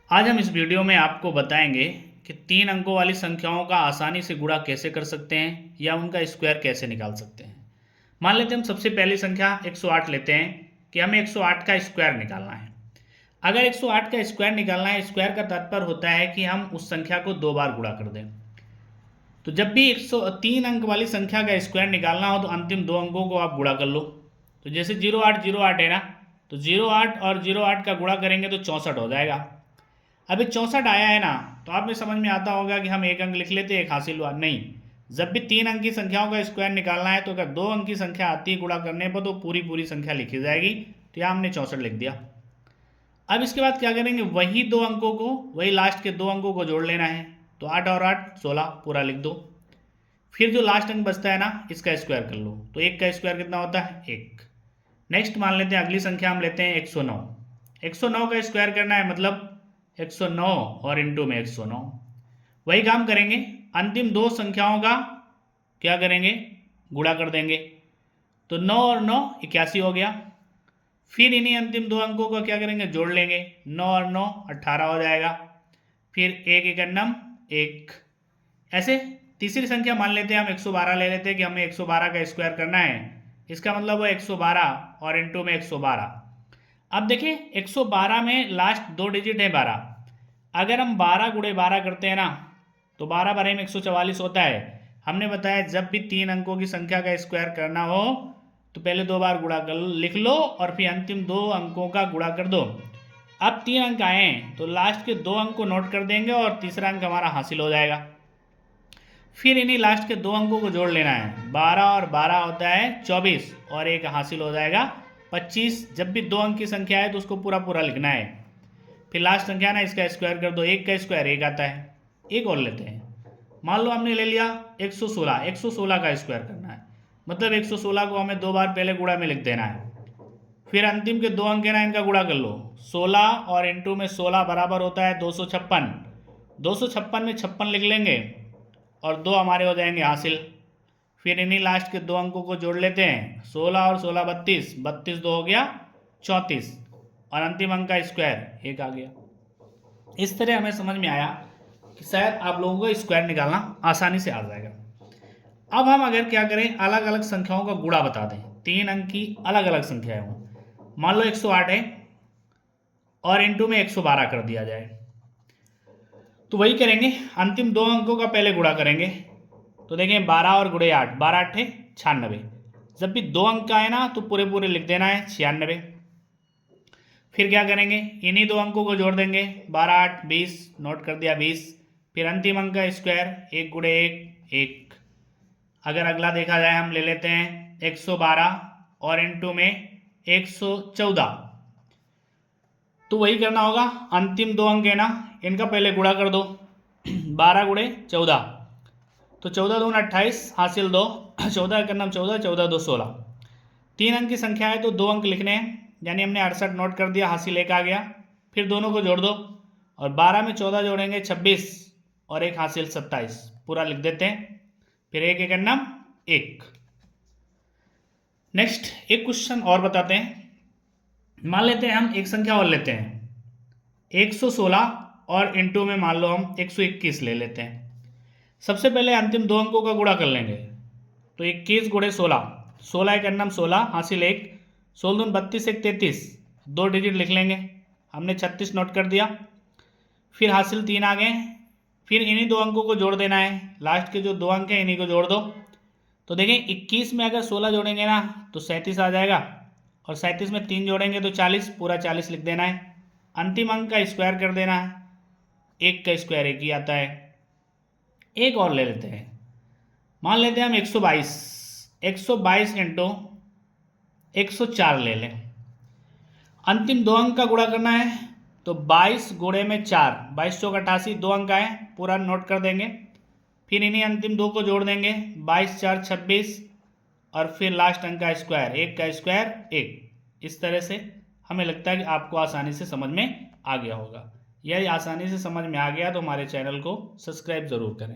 आज हम इस वीडियो में आपको बताएंगे कि 3 अंकों वाली संख्याओं का आसानी से गुणा कैसे कर सकते हैं या उनका स्क्वायर कैसे निकाल सकते हैं। मान लेते हैं हम सबसे पहली संख्या 108 लेते हैं कि हमें 108 का स्क्वायर निकालना है। अगर 108 का स्क्वायर निकालना है, स्क्वायर का तात्पर्य होता है कि हम उस संख्या को 2 बार गुणा कर दें। तो जब भी 103 अंक वाली संख्या का स्क्वायर निकालना हो तो अंतिम 2 अंकों को आप गुणा कर लो। तो जैसे 0808 है ना, तो 08 और 08 का गुणा करेंगे तो 64 हो जाएगा। अभी 64 आया है ना, तो आप में समझ में आता होगा कि हम एक अंक लिख लेते, एक हासिल हुआ। नहीं, जब भी 3 अंक की संख्याओं का स्क्वायर निकालना है तो अगर 2 अंक की संख्या आती है गुणा करने पर तो पूरी संख्या लिखी जाएगी। तो यहाँ हमने 64 लिख दिया। अब इसके बाद क्या करेंगे, वही 2 अंकों को, वही लास्ट के 2 अंकों को जोड़ लेना है। तो 8 और 8 16 पूरा लिख दो। फिर जो लास्ट अंक बचता है ना, इसका स्क्वायर कर लो। तो 1 का स्क्वायर कितना होता है, 1। नेक्स्ट मान लेते हैं अगली संख्या हम लेते हैं 109। 109 का स्क्वायर करना है, मतलब 109 और इंटू में 109। वही काम करेंगे, अंतिम 2 संख्याओं का क्या करेंगे, गुणा कर देंगे। तो 9 और 9 81 हो गया। फिर इन्हीं अंतिम 2 अंकों का क्या करेंगे, जोड़ लेंगे। 9 और 9 18 हो जाएगा। फिर 1 एकन्नम 1। ऐसे तीसरी संख्या मान लेते हैं हम 112 ले लेते हैं कि हमें 112 का स्क्वायर करना है। इसका मतलब है 112 और इंटू में 112। अब देखिए 112 में लास्ट 2 डिजिट है 12। अगर हम 12 गुणे 12 करते हैं ना, तो 12 बारह में 144 होता है। हमने बताया जब भी 3 अंकों की संख्या का स्क्वायर करना हो तो पहले 2 बार गुणा कर लिख लो और फिर अंतिम 2 अंकों का गुणा कर दो। अब 3 अंक आए हैं तो लास्ट के 2 अंक को नोट कर देंगे और तीसरा अंक हमारा हासिल हो जाएगा। फिर इन्हीं लास्ट के 2 अंकों को जोड़ लेना है। 12 और 12 होता है 24 और एक हासिल हो जाएगा 25। जब भी 2 अंक की संख्या है तो उसको पूरा लिखना है। फिर लास्ट संख्या ना, इसका स्क्वायर कर दो। 1 का स्क्वायर 1 आता है। एक और लेते हैं, मान लो हमने ले लिया 116। 116 का स्क्वायर करना है, मतलब 116 को हमें 2 बार पहले गुणा में लिख देना है। फिर अंतिम के 2 अंक है ना, इनका गुणा कर लो। 16 और इंटू में 16 बराबर होता है 256। 256 में 56 लिख लेंगे और 2 हमारे हो जाएंगे हासिल। फिर इन्हीं लास्ट के 2 अंकों को जोड़ लेते हैं। 16 और 16 32, 32 2 हो गया 34 और अंतिम अंक का स्क्वायर 1 आ गया। इस तरह हमें समझ में आया कि शायद आप लोगों को स्क्वायर निकालना आसानी से आ जाएगा। अब हम अगर क्या करें, अलग अलग संख्याओं का गुणा बता दें। 3 अंक की अलग अलग संख्याएं हों, मान लो 108 है और इंटू में 112 कर दिया जाए। तो वही करेंगे, अंतिम 2 अंकों का पहले गुणा करेंगे। तो देखें 12 और गुणे 8, 12 8 96। जब भी 2 अंक का है ना तो पूरे लिख देना है 96। फिर क्या करेंगे, इन्हीं 2 अंकों को जोड़ देंगे। 12 8 20, नोट कर दिया 20। फिर अंतिम अंक का स्क्वायर 1 गुणे 1 1। अगर अगला देखा जाए, हम ले लेते हैं 112 और इंटू में 114। तो वही करना होगा, अंतिम 2 अंक है ना, इनका पहले गुणा कर दो। 12 गुणे 14, तो 14 दून 28 हासिल 2। 14 का नाम 14, 14 2 16। 3 अंक की संख्या है तो 2 अंक लिखने हैं, यानी हमने 68 नोट कर दिया, हासिल 1 आ गया। फिर दोनों को जोड़ दो और 12 में 14 जोड़ेंगे 26 और एक हासिल 27, पूरा लिख देते हैं। फिर एक एक नाम 1। नेक्स्ट एक क्वेश्चन और बताते हैं। मान लेते हैं हम एक संख्या और लेते हैं 116 और इंटू में मान लो हम 121 ले लेते हैं। सबसे पहले अंतिम 2 अंकों का गुणा कर लेंगे। तो 21 गुणे 16, 16 एक नाम 16 हासिल 1, 16 दून 32 1 33, 2 डिजिट लिख लेंगे। हमने 36 नोट कर दिया। फिर हासिल 3 आ गए। फिर इन्हीं 2 अंकों को जोड़ देना है। लास्ट के जो 2 अंक हैं इन्हीं को जोड़ दो। तो देखें 21 में अगर 16 जोड़ेंगे ना तो 37 आ जाएगा और 37 में 3 जोड़ेंगे तो 40, पूरा 40 लिख देना है। अंतिम अंक का स्क्वायर कर देना है। 1 का स्क्वायर 1 ही आता है। एक और ले लेते हैं, मान लेते हैं हम 122। 122 इंटू 104 ले लें। अंतिम 2 अंक का गुणा करना है, तो 22 गुणे में 4, 22 चौक 88, 2 अंक आए, पूरा नोट कर देंगे। फिर इन्हीं अंतिम 2 को जोड़ देंगे। 22 4 26 और फिर लास्ट अंक का स्क्वायर, 1 का स्क्वायर 1। इस तरह से हमें लगता है कि आपको आसानी से समझ में आ गया होगा। यदि आसानी से समझ में आ गया तो हमारे चैनल को सब्सक्राइब ज़रूर करें।